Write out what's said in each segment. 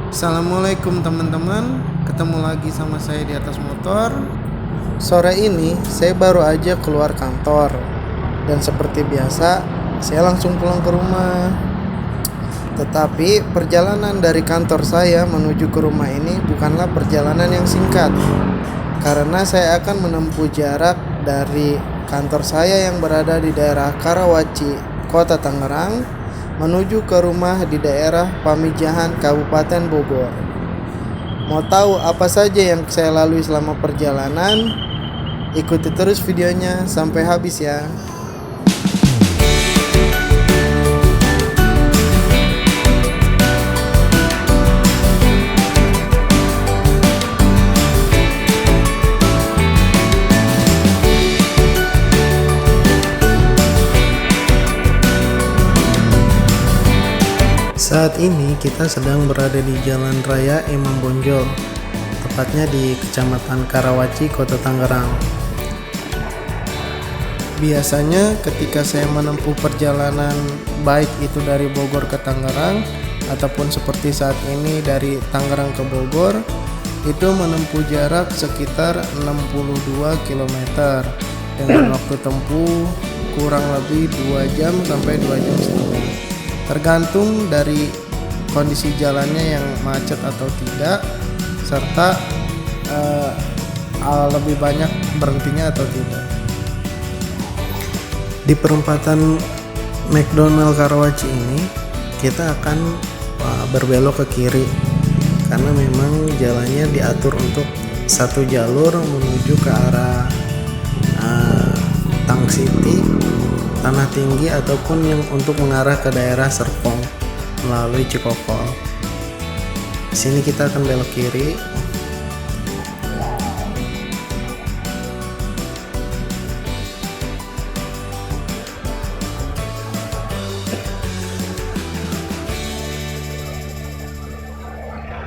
Assalamualaikum teman-teman, ketemu lagi sama saya di atas motor. Sore ini saya baru aja keluar kantor dan seperti biasa saya langsung pulang ke rumah. Tetapi perjalanan dari kantor saya menuju ke rumah ini bukanlah perjalanan yang singkat, karena saya akan menempuh jarak dari kantor saya yang berada di daerah Karawaci, Kota Tangerang, menuju ke rumah di daerah Pamijahan, Kabupaten Bogor. Mau tahu apa saja yang saya lalui selama perjalanan? Ikuti terus videonya sampai habis ya. Saat ini kita sedang berada di Jalan Raya Imam Bonjol, tepatnya di Kecamatan Karawaci, Kota Tangerang. Biasanya ketika saya menempuh perjalanan baik itu dari Bogor ke Tangerang ataupun seperti saat ini dari Tangerang ke Bogor, itu menempuh jarak sekitar 62 km dengan waktu tempuh kurang lebih 2 jam sampai 2 jam setengah. Tergantung dari kondisi jalannya yang macet atau tidak, serta lebih banyak berhentinya atau tidak. Di perempatan McDonald Karawaci ini kita akan berbelok ke kiri, karena memang jalannya diatur untuk satu jalur menuju ke arah Tang City, Tanah Tinggi, ataupun yang untuk mengarah ke daerah Serpong melalui Cikokol. Di sini kita akan belok kiri.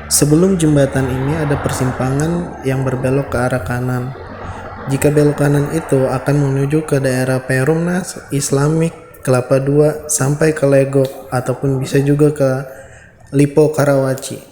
Sebelum jembatan ini ada persimpangan yang berbelok ke arah kanan. Jika belok kanan itu akan menuju ke daerah Perumnas Islamic Kelapa II sampai ke Legok, ataupun bisa juga ke Lipo Karawaci.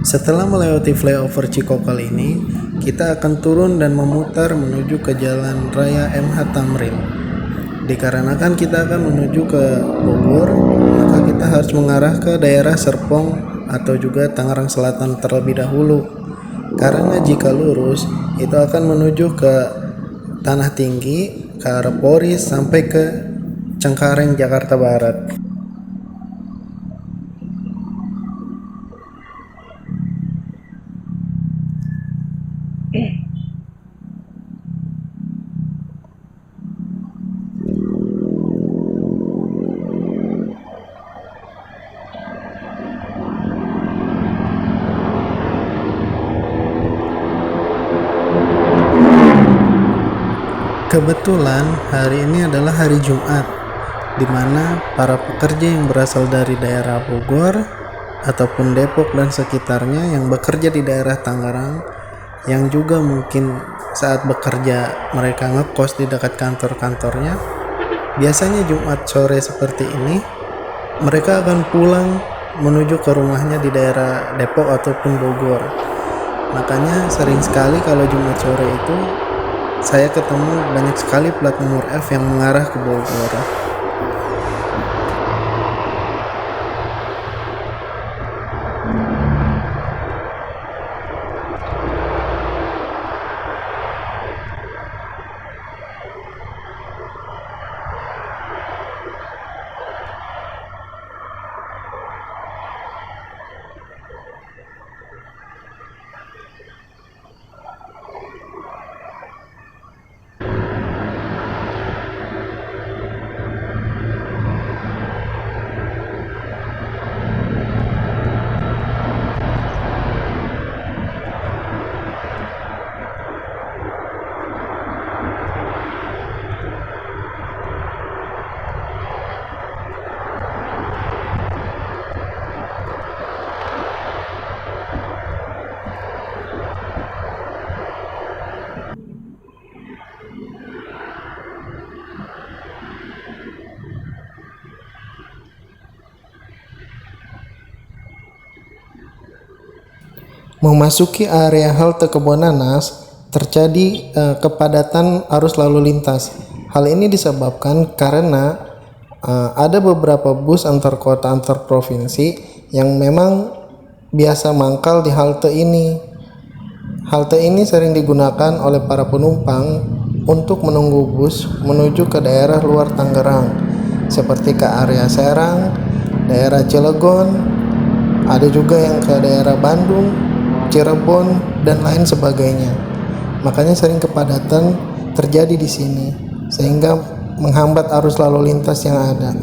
Setelah melewati flyover Cikokol ini, kita akan turun dan memutar menuju ke Jalan Raya MH Tamrin. Dikarenakan kita akan menuju ke Bogor, maka kita harus mengarah ke daerah Serpong atau juga Tangerang Selatan terlebih dahulu. Karena jika lurus, itu akan menuju ke Tanah Tinggi, ke arah Poris sampai ke Cengkareng, Jakarta Barat. Kebetulan hari ini adalah hari Jumat, di mana para pekerja yang berasal dari daerah Bogor ataupun Depok dan sekitarnya yang bekerja di daerah Tangerang, yang juga mungkin saat bekerja mereka ngekos di dekat kantor-kantornya, biasanya Jumat sore seperti ini mereka akan pulang menuju ke rumahnya di daerah Depok ataupun Bogor. Makanya sering sekali kalau Jumat sore itu saya ketemu banyak sekali plat nomor F yang mengarah ke Bogor. Memasuki area halte Kebon Nanas, terjadi kepadatan arus lalu lintas. Hal ini disebabkan karena ada beberapa bus antar kota antar provinsi yang memang biasa mangkal di halte ini. Halte ini sering digunakan oleh para penumpang untuk menunggu bus menuju ke daerah luar Tangerang, seperti ke area Serang, daerah Cilegon, ada juga yang ke daerah Bandung, Cirebon, dan lain sebagainya. Makanya sering kepadatan terjadi di sini, sehingga menghambat arus lalu lintas yang ada.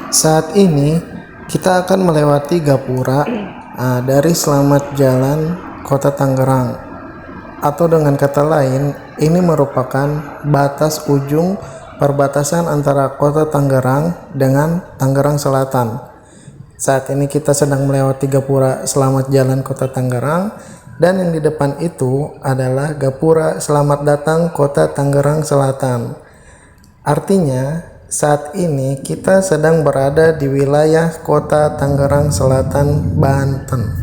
Saat ini kita akan melewati Gapura dari Slamet Jalan Kota Tangerang, atau dengan kata lain ini merupakan batas ujung perbatasan antara Kota Tangerang dengan Tangerang Selatan. Saat ini kita sedang melewati Gapura Slamet Jalan Kota Tangerang, dan yang di depan itu adalah Gapura Selamat Datang Kota Tangerang Selatan. Artinya saat ini kita sedang berada di wilayah Kota Tangerang Selatan, Banten.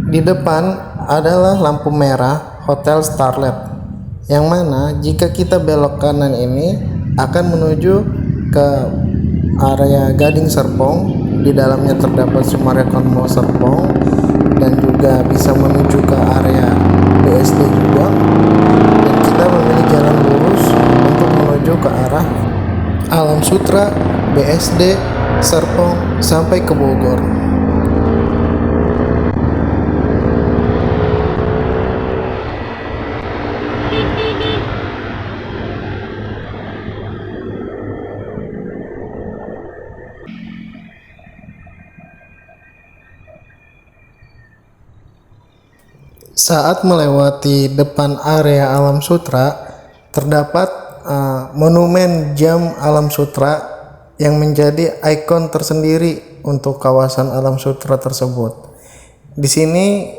Di depan adalah lampu merah Hotel Starlet, yang mana jika kita belok kanan ini akan menuju ke area Gading Serpong. Di dalamnya terdapat Summarecon Mall Serpong, dan juga bisa menuju ke area BSD juga. Dan kita memilih jalan lurus untuk menuju ke arah Alam Sutera, BSD, Serpong sampai ke Bogor. Saat melewati depan area Alam Sutera, terdapat monumen jam Alam Sutera yang menjadi ikon tersendiri untuk kawasan Alam Sutera tersebut. Di sini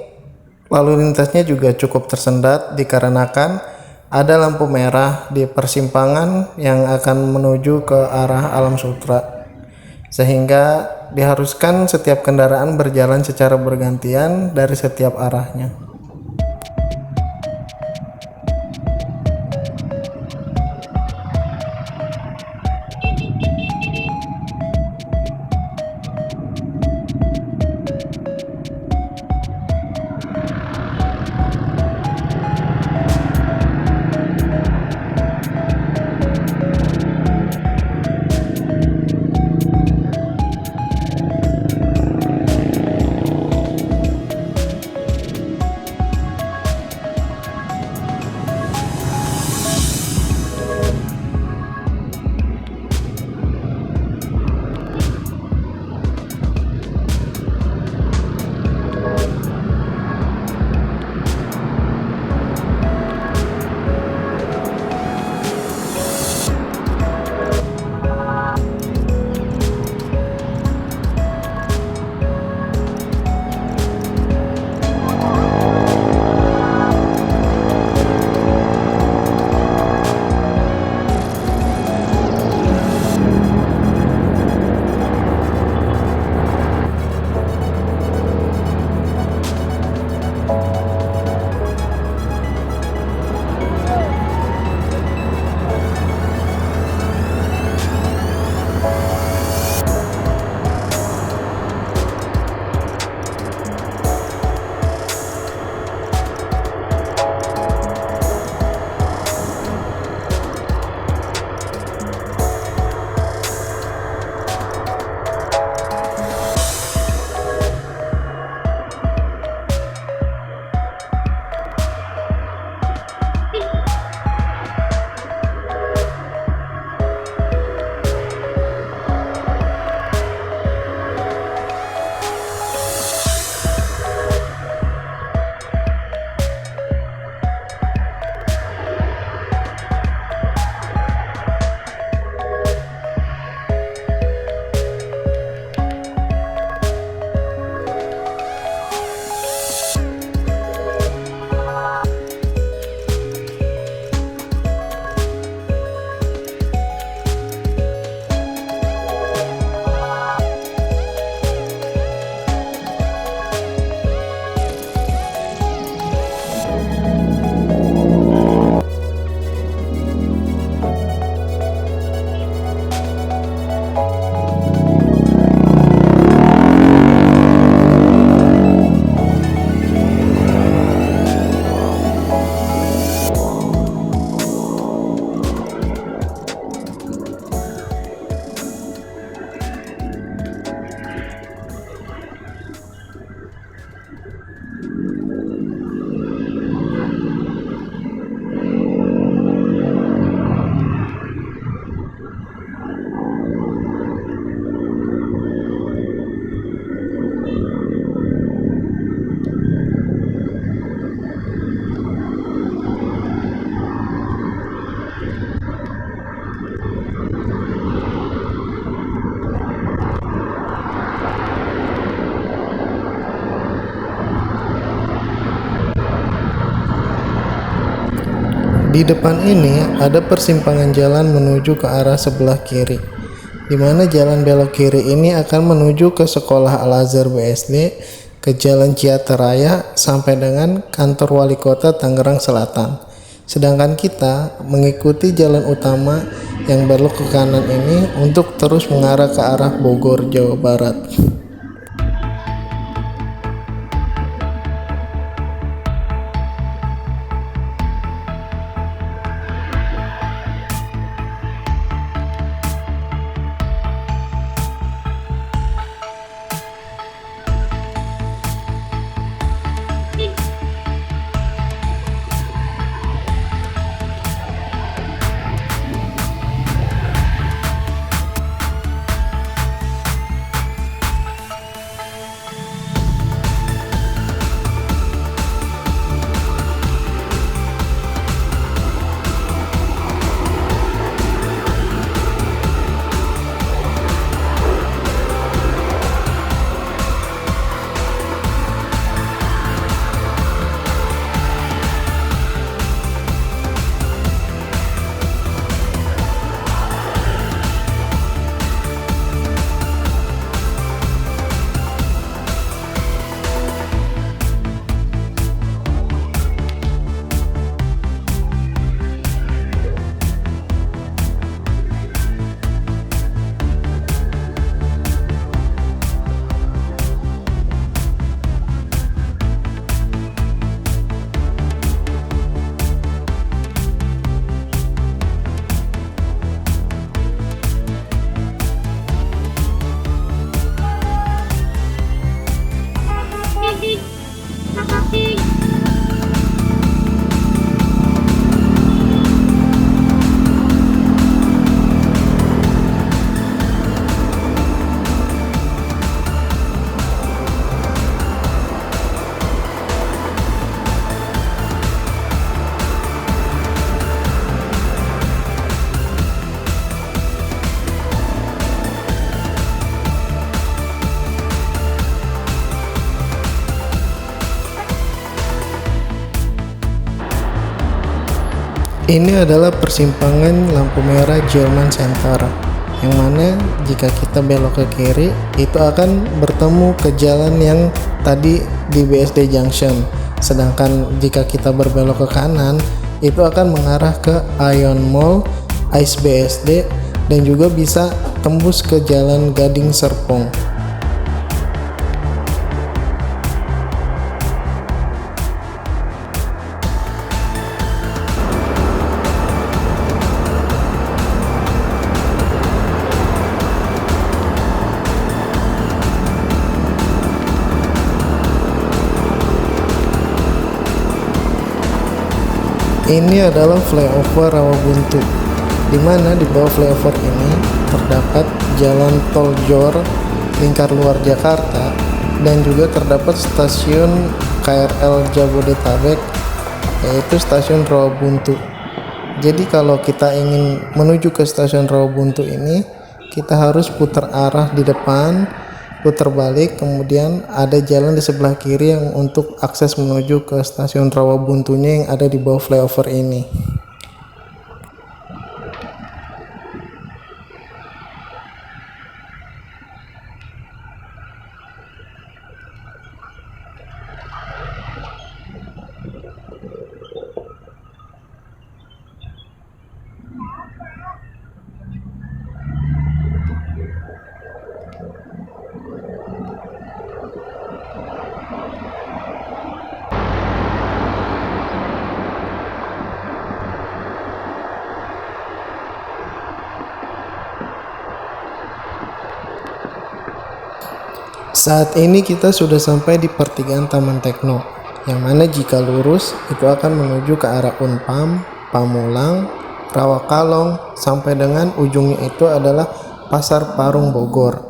lalu lintasnya juga cukup tersendat dikarenakan ada lampu merah di persimpangan yang akan menuju ke arah Alam Sutera, sehingga diharuskan setiap kendaraan berjalan secara bergantian dari setiap arahnya. Di depan ini ada persimpangan jalan menuju ke arah sebelah kiri, di mana jalan belok kiri ini akan menuju ke Sekolah Al-Azhar BSD, ke Jalan Ciater Raya, sampai dengan kantor Wali Kota Tangerang Selatan. Sedangkan kita mengikuti jalan utama yang belok ke kanan ini untuk terus mengarah ke arah Bogor, Jawa Barat. Ini adalah persimpangan lampu merah German Center, yang mana jika kita belok ke kiri itu akan bertemu ke jalan yang tadi di BSD Junction, sedangkan jika kita berbelok ke kanan itu akan mengarah ke Ion Mall, Ice BSD, dan juga bisa tembus ke jalan Gading Serpong. Ini adalah flyover Rawabuntu, di mana di bawah flyover ini terdapat jalan tol Jor lingkar luar Jakarta, dan juga terdapat stasiun KRL Jabodetabek, yaitu stasiun Rawabuntu. Jadi kalau kita ingin menuju ke stasiun Rawabuntu ini, kita harus putar arah di depan, putar balik, kemudian ada jalan di sebelah kiri yang untuk akses menuju ke stasiun Rawabuntunya yang ada di bawah flyover ini. Saat ini kita sudah sampai di pertigaan Taman Tekno, yang mana jika lurus itu akan menuju ke arah Unpam, Pamulang, Rawakalong, sampai dengan ujungnya itu adalah Pasar Parung Bogor.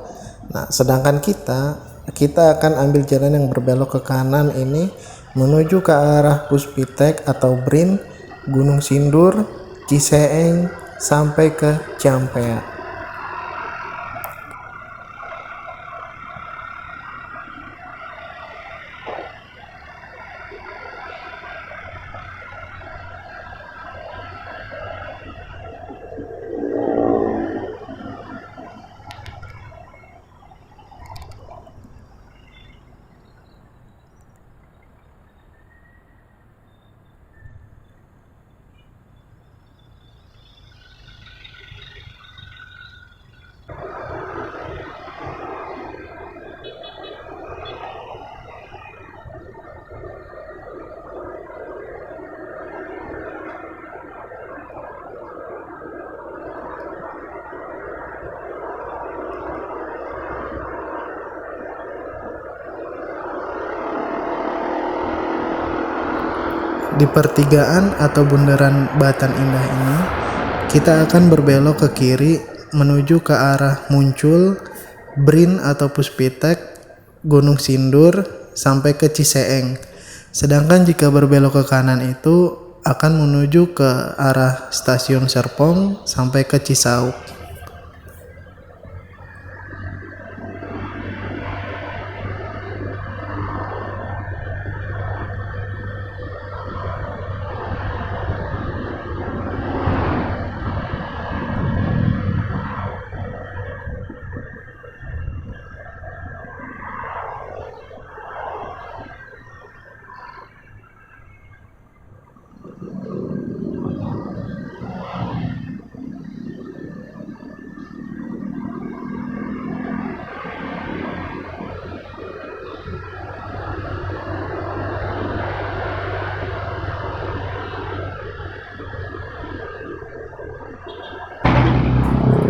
Nah, sedangkan kita akan ambil jalan yang berbelok ke kanan ini menuju ke arah Puspitek atau Brin, Gunung Sindur, Ciseeng, sampai ke Ciampea. Di pertigaan atau bundaran Batan Indah ini, kita akan berbelok ke kiri menuju ke arah Muncul, Brin atau Puspitek, Gunung Sindur, sampai ke Ciseeng. Sedangkan jika berbelok ke kanan itu akan menuju ke arah Stasiun Serpong sampai ke Cisauk.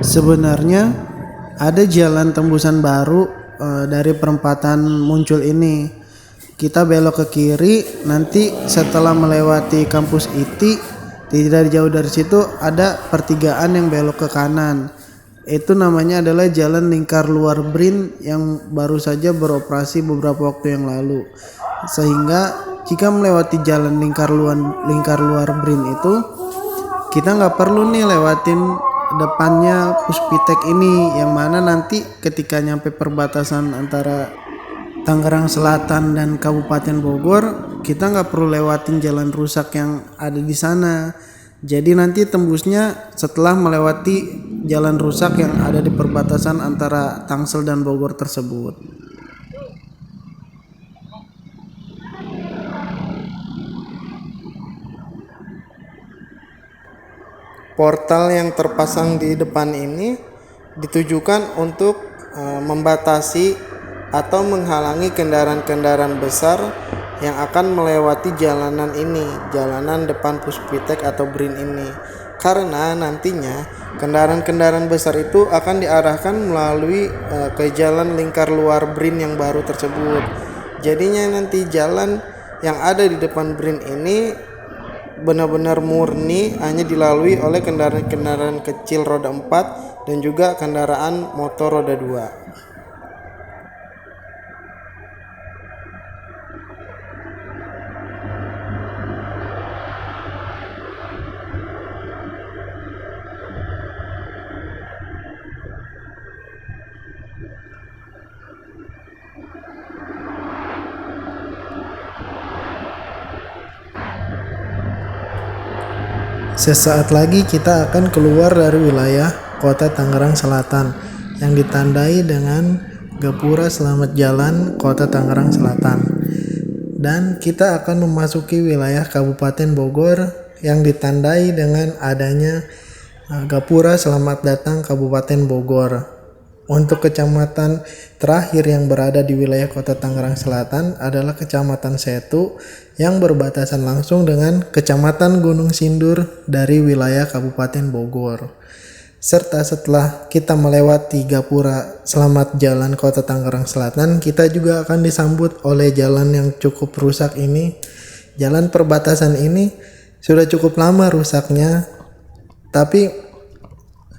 Sebenarnya ada jalan tembusan baru dari perempatan Muncul ini. Kita belok ke kiri, nanti setelah melewati kampus ITI, tidak jauh dari situ ada pertigaan yang belok ke kanan. Itu namanya adalah Jalan Lingkar Luar Brin yang baru saja beroperasi beberapa waktu yang lalu. Sehingga jika melewati Jalan Lingkar Luar Brin itu, kita nggak perlu nih lewatin depannya Puspitek ini, yang mana nanti ketika nyampe perbatasan antara Tangerang Selatan dan Kabupaten Bogor, kita nggak perlu lewatin jalan rusak yang ada di sana. Jadi nanti tembusnya setelah melewati jalan rusak yang ada di perbatasan antara Tangsel dan Bogor tersebut. Portal yang terpasang di depan ini ditujukan untuk membatasi atau menghalangi kendaraan-kendaraan besar yang akan melewati jalanan ini, jalanan depan Puspitek atau Brin ini. Karena nantinya kendaraan-kendaraan besar itu akan diarahkan melalui ke Jalan Lingkar Luar Brin yang baru tersebut. Jadinya nanti jalan yang ada di depan Brin ini benar-benar murni hanya dilalui oleh kendaraan-kendaraan kecil roda 4 dan juga kendaraan motor roda 2. Sesaat lagi kita akan keluar dari wilayah Kota Tangerang Selatan yang ditandai dengan Gapura Selamat Jalan Kota Tangerang Selatan. Dan kita akan memasuki wilayah Kabupaten Bogor yang ditandai dengan adanya Gapura Selamat Datang Kabupaten Bogor. Untuk kecamatan terakhir yang berada di wilayah Kota Tangerang Selatan adalah Kecamatan Setu yang berbatasan langsung dengan Kecamatan Gunung Sindur dari wilayah Kabupaten Bogor. Serta setelah kita melewati Gapura Selamat Jalan Kota Tangerang Selatan, kita juga akan disambut oleh jalan yang cukup rusak ini. Jalan perbatasan ini sudah cukup lama rusaknya, tapi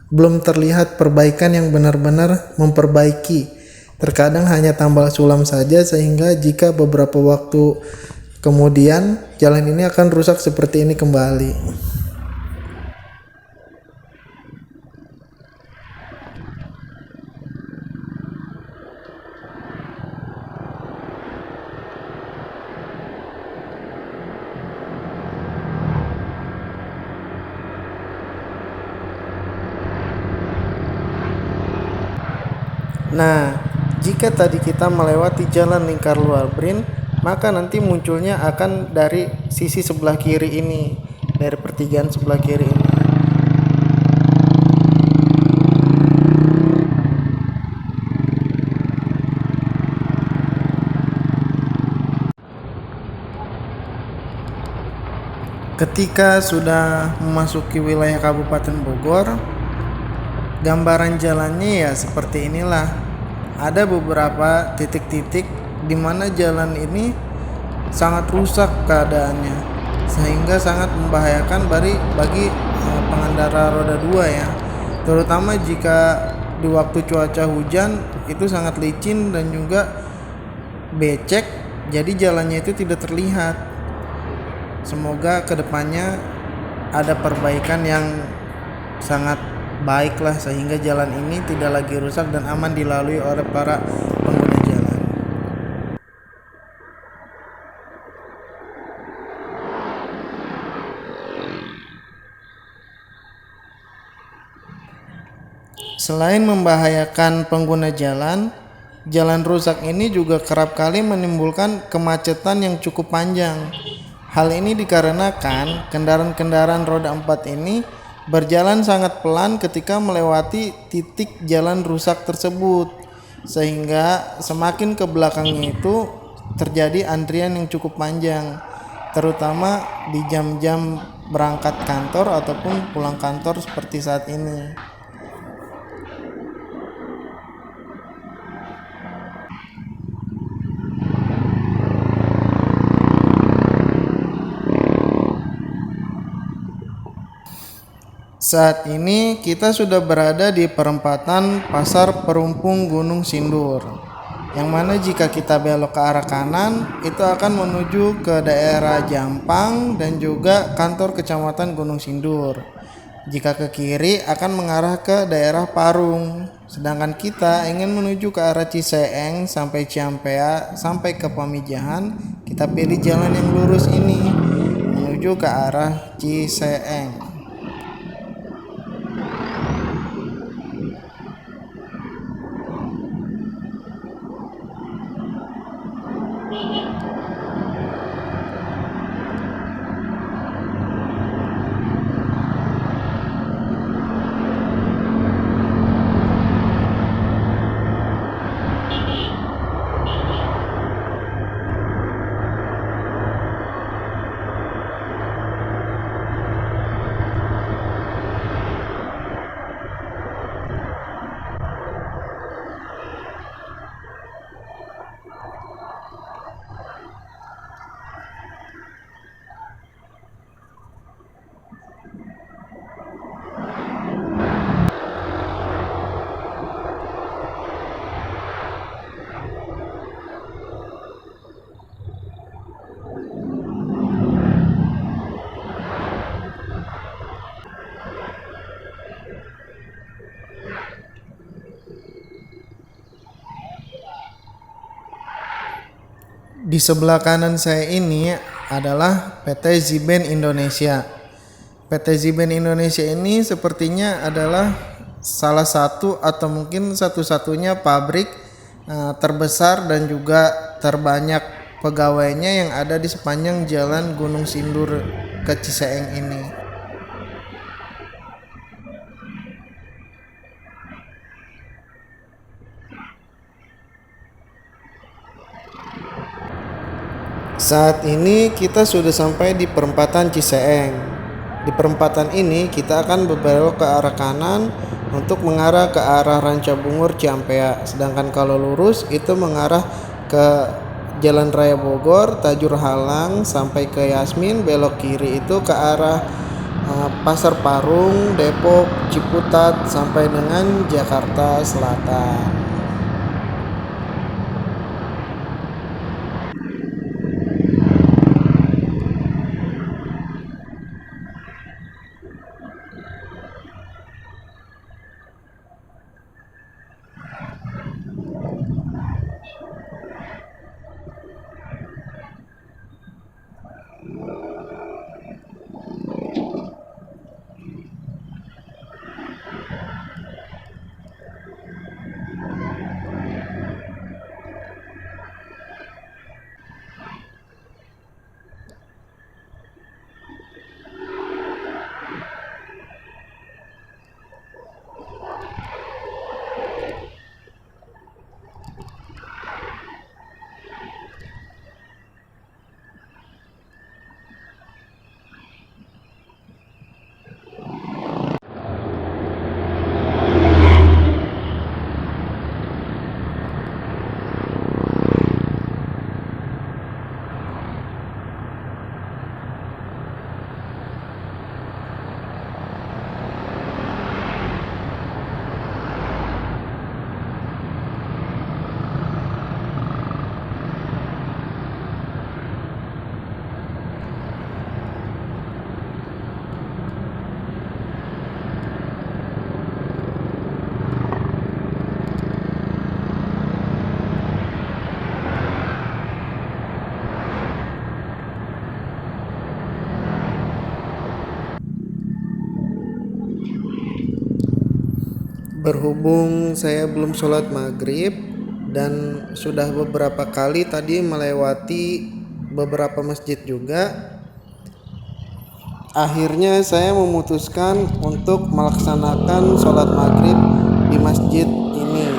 belum terlihat perbaikan yang benar-benar memperbaiki. Terkadang hanya tambal sulam saja, sehingga jika beberapa waktu kemudian jalan ini akan rusak seperti ini kembali. Nah, jika tadi kita melewati Jalan Lingkar Luar Brin, maka nanti munculnya akan dari sisi sebelah kiri ini, dari pertigaan sebelah kiri ini. Ketika sudah memasuki wilayah Kabupaten Bogor, gambaran jalannya ya seperti inilah. Ada beberapa titik-titik di mana jalan ini sangat rusak keadaannya. sehingga sangat membahayakan bagi pengendara roda 2 ya, terutama jika di waktu cuaca hujan itu sangat licin dan juga becek, jadi jalannya itu tidak terlihat. Semoga kedepannya ada perbaikan yang sangat baik lah, sehingga jalan ini tidak lagi rusak dan aman dilalui oleh para pengguna jalan. Selain membahayakan pengguna jalan, jalan rusak ini juga kerap kali menimbulkan kemacetan yang cukup panjang. Hal ini dikarenakan kendaraan-kendaraan roda 4 ini berjalan sangat pelan ketika melewati titik jalan rusak tersebut, sehingga semakin ke belakangnya itu terjadi antrian yang cukup panjang, terutama di jam-jam berangkat kantor ataupun pulang kantor seperti saat ini. Saat ini kita sudah berada di perempatan Pasar Perumpung Gunung Sindur, yang mana jika kita belok ke arah kanan itu akan menuju ke daerah Jampang dan juga kantor Kecamatan Gunung Sindur. Jika ke kiri akan mengarah ke daerah Parung, sedangkan kita ingin menuju ke arah Ciseeng sampai Ciampea sampai ke Pamijahan, kita pilih jalan yang lurus ini menuju ke arah Ciseeng. Di sebelah kanan saya ini adalah PT Ziben Indonesia. PT Ziben Indonesia ini sepertinya adalah salah satu atau mungkin satu-satunya pabrik terbesar dan juga terbanyak pegawainya yang ada di sepanjang jalan Gunung Sindur ke Ciseeng ini. Saat ini kita sudah sampai di perempatan Ciseeng. Di perempatan ini kita akan berbelok ke arah kanan untuk mengarah ke arah Rancabungur Ciampea. Sedangkan kalau lurus itu mengarah ke Jalan Raya Bogor, Tajur Halang sampai ke Yasmin, belok kiri itu ke arah Pasar Parung, Depok, Ciputat sampai dengan Jakarta Selatan. Berhubung saya belum sholat maghrib dan sudah beberapa kali tadi melewati beberapa masjid juga, akhirnya saya memutuskan untuk melaksanakan sholat maghrib di masjid ini.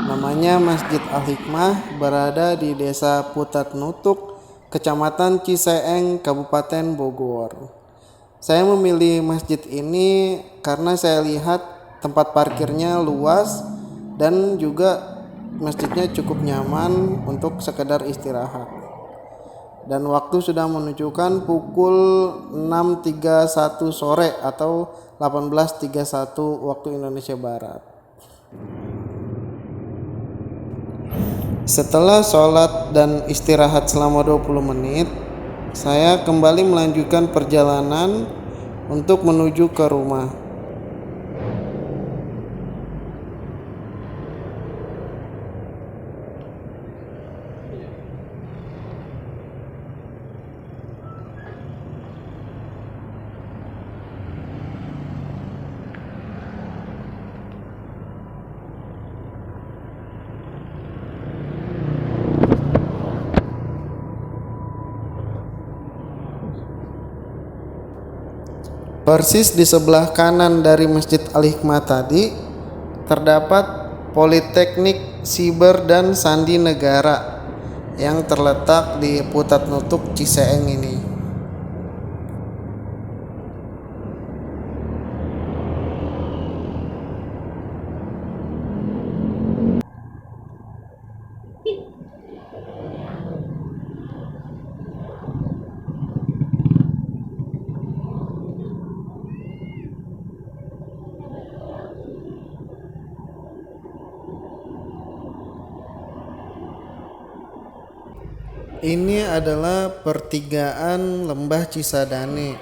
Namanya Masjid Al-Hikmah, berada di Desa Putat Nutuk, Kecamatan Ciseeng, Kabupaten Bogor. Saya memilih masjid ini karena saya lihat tempat parkirnya luas dan juga masjidnya cukup nyaman untuk sekedar istirahat. Dan waktu sudah menunjukkan pukul 6.31 sore atau 18.31 waktu Indonesia Barat. Setelah sholat dan istirahat selama 20 menit, saya kembali melanjutkan perjalanan untuk menuju ke rumah. Persis di sebelah kanan dari Masjid Al-Hikmah tadi terdapat Politeknik Siber dan Sandi Negara yang terletak di Putat Nutuk Ciseeng ini. Ini adalah pertigaan Lembah Cisadane.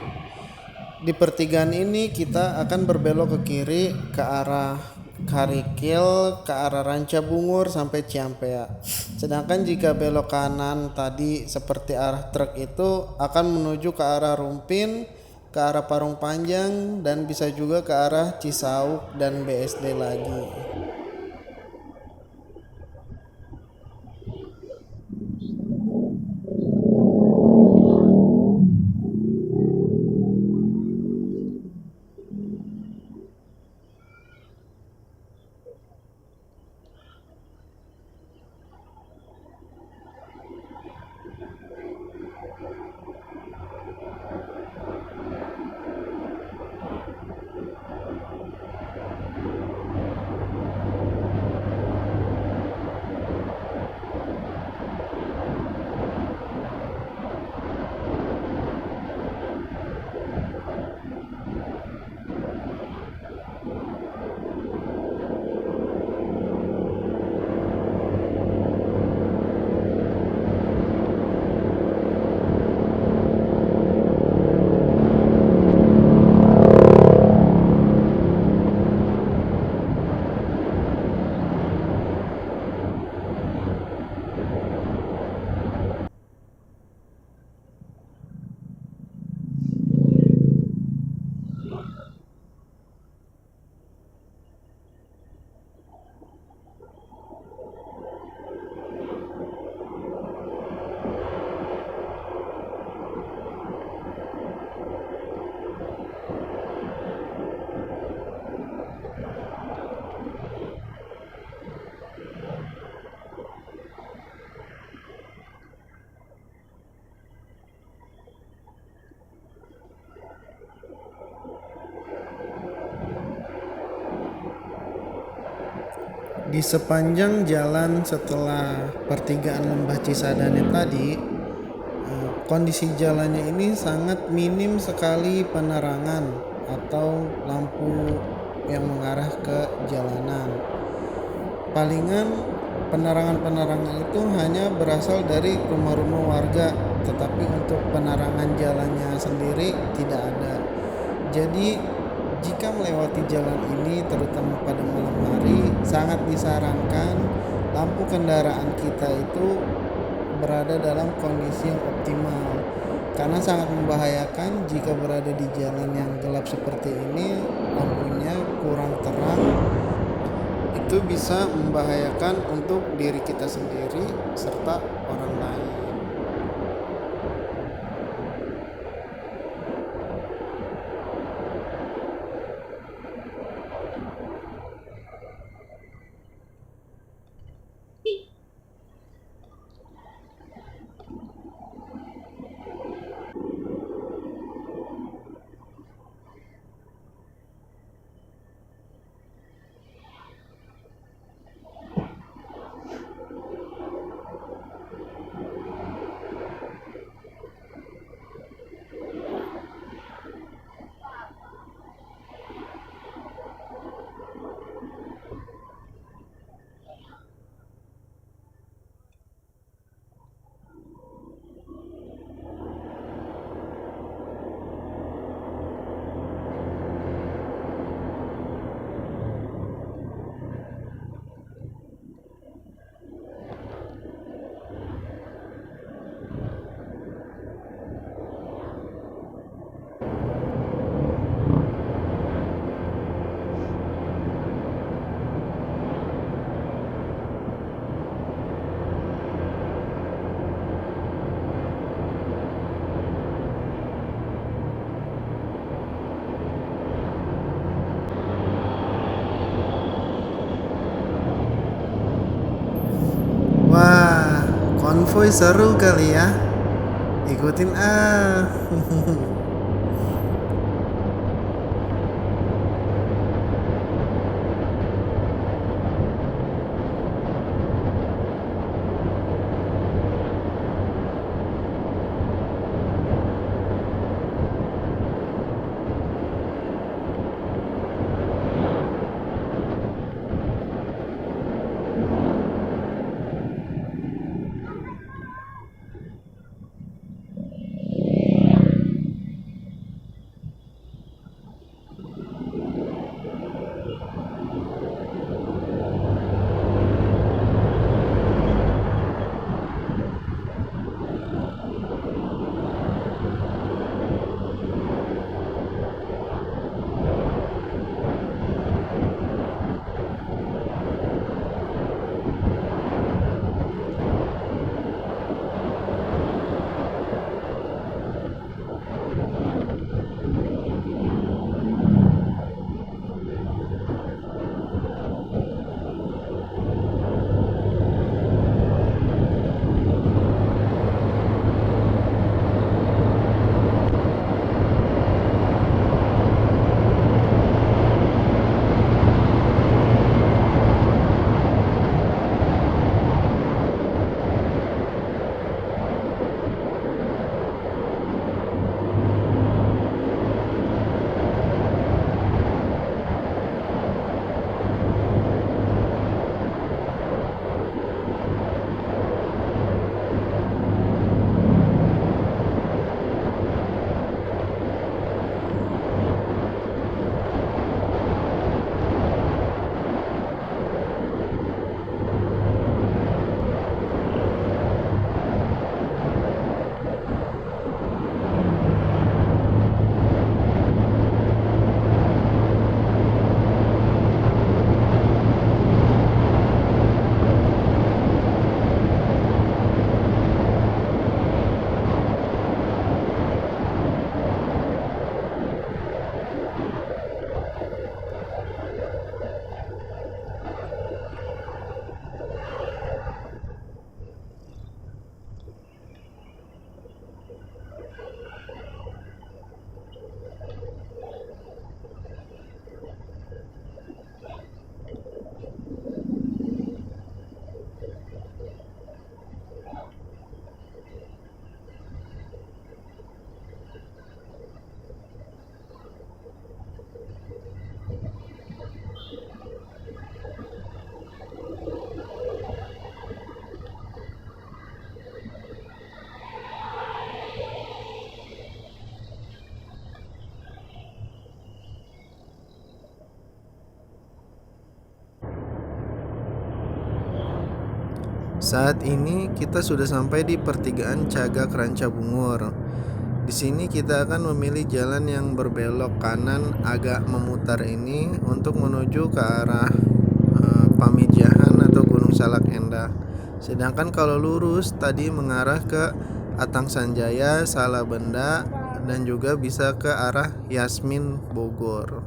Di pertigaan ini kita akan berbelok ke kiri ke arah Karikil, ke arah Ranca Bungur sampai Ciampea. Sedangkan jika belok kanan tadi seperti arah truk itu akan menuju ke arah Rumpin, ke arah Parung Panjang, dan bisa juga ke arah Cisauk dan BSD lagi. Di sepanjang jalan setelah pertigaan Lembah Cisadane tadi, kondisi jalannya ini sangat minim sekali penerangan atau lampu yang mengarah ke jalanan. Palingan penerangan-penerangan itu hanya berasal dari rumah-rumah warga, tetapi untuk penerangan jalannya sendiri tidak ada. Jadi jika melewati jalan ini terutama pada malam hari, sangat disarankan lampu kendaraan kita itu berada dalam kondisi yang optimal, karena sangat membahayakan jika berada di jalan yang gelap seperti ini, lampunya kurang terang itu bisa membahayakan untuk diri kita sendiri serta orang lain. Wah, konvoy seru kali ya. Ikutin ah. Saat ini kita sudah sampai di pertigaan Cagak Ranca Bungur. Di sini kita akan memilih jalan yang berbelok kanan agak memutar ini untuk menuju ke arah Pamijahan atau Gunung Salak Endah. Sedangkan kalau lurus tadi mengarah ke Atang Sanjaya, Salabenda, dan juga bisa ke arah Yasmin Bogor.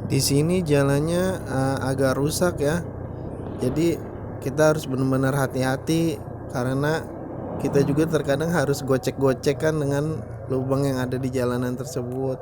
Di sini jalannya agak rusak ya. Jadi kita harus benar-benar hati-hati karena kita juga terkadang harus gocek-gocek kan dengan lubang yang ada di jalanan tersebut.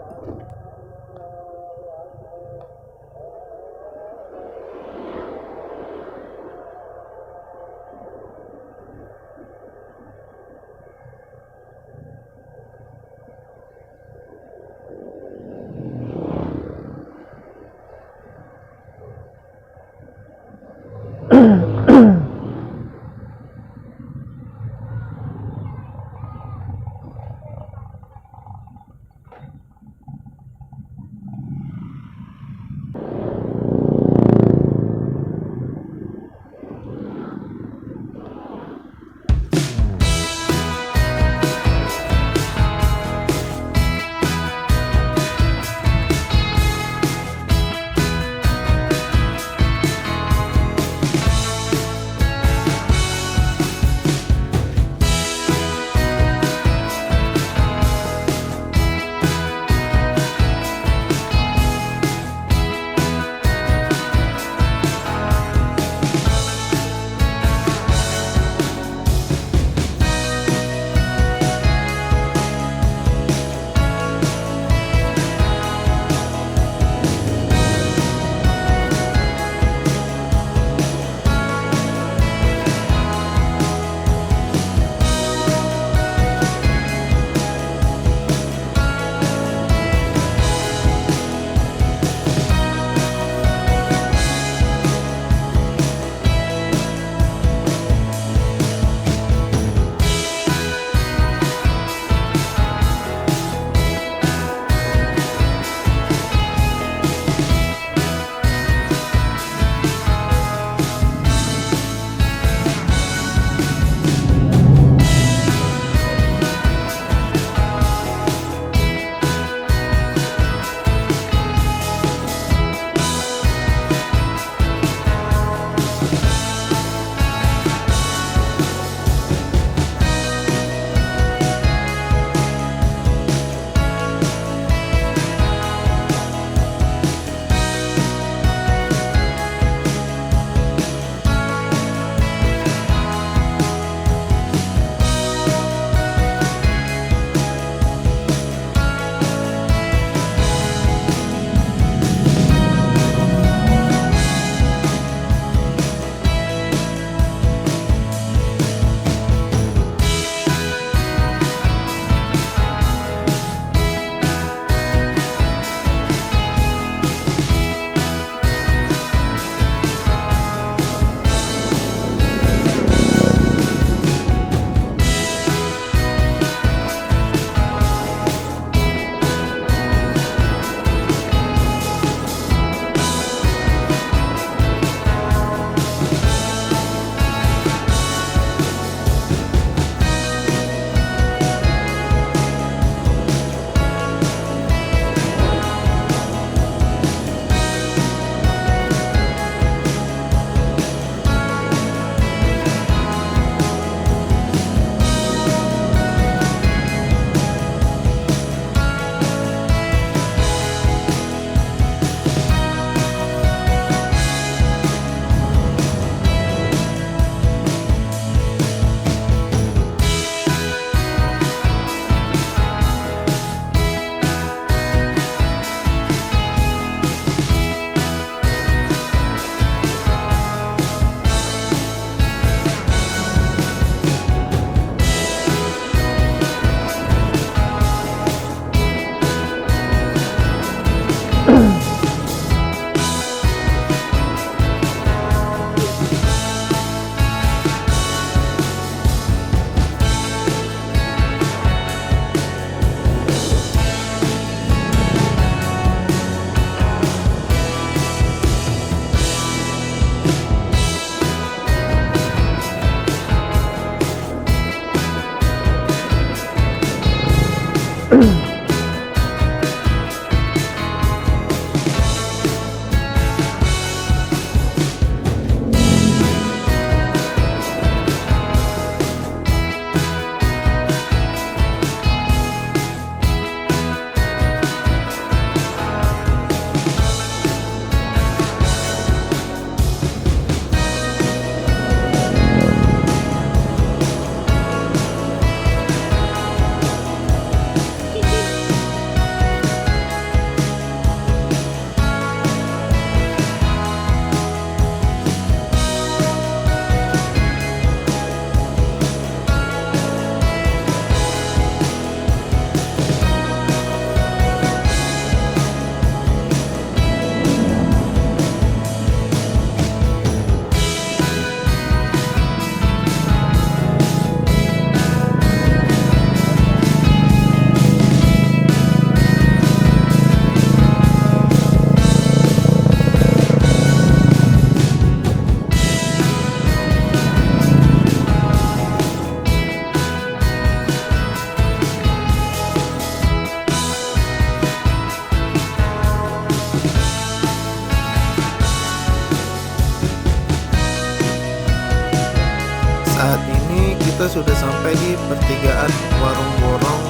Saat ini kita sudah sampai di pertigaan Warung Borong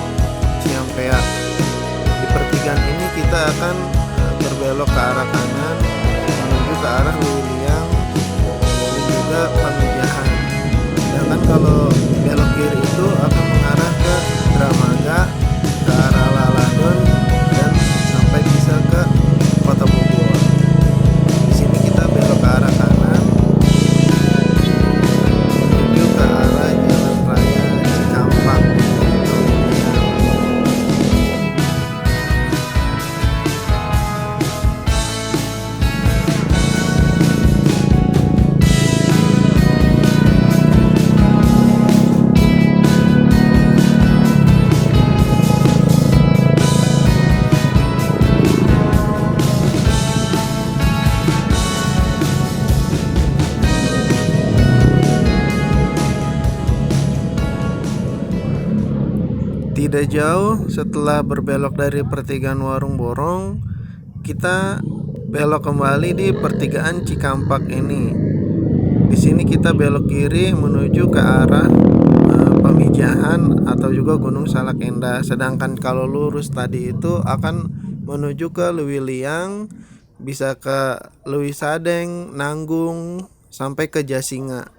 Ciampea. Di pertigaan ini kita akan berbelok ke arah kanan menuju ke arah Lewiliang dan juga Pamijahan. Sedangkan kalau belok kiri itu akan mengarah ke Dramaga, ke arah Laladon dan sampai bisa ke Kota Bogor. Di sini kita belok ke arah kanan menuju ke arah Jalan Raya Cikampek. Tidak jauh setelah berbelok dari pertigaan Warung Borong, kita belok kembali di pertigaan Cikampek ini. Di sini kita belok kiri menuju ke arah Pamijahan atau juga Gunung Salakenda. Sedangkan kalau lurus tadi itu akan menuju ke Lewiliang, bisa ke Lewi Sadeng, Nanggung, sampai ke Jasinga.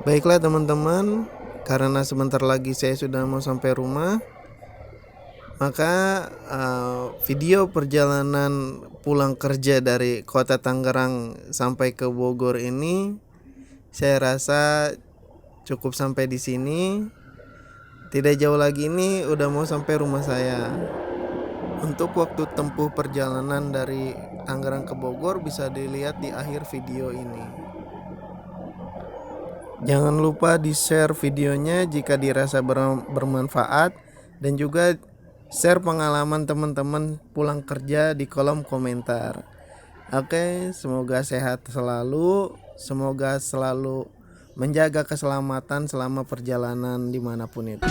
Baiklah teman-teman, karena sebentar lagi saya sudah mau sampai rumah, maka video perjalanan pulang kerja dari kota Tangerang sampai ke Bogor ini saya rasa cukup sampai di sini. Tidak jauh lagi ini udah mau sampai rumah saya. Untuk waktu tempuh perjalanan dari Tangerang ke Bogor bisa dilihat di akhir video ini. Jangan lupa di-share videonya jika dirasa bermanfaat, dan juga share pengalaman teman-teman pulang kerja di kolom komentar. Oke, semoga sehat selalu, semoga selalu menjaga keselamatan selama perjalanan dimanapun itu.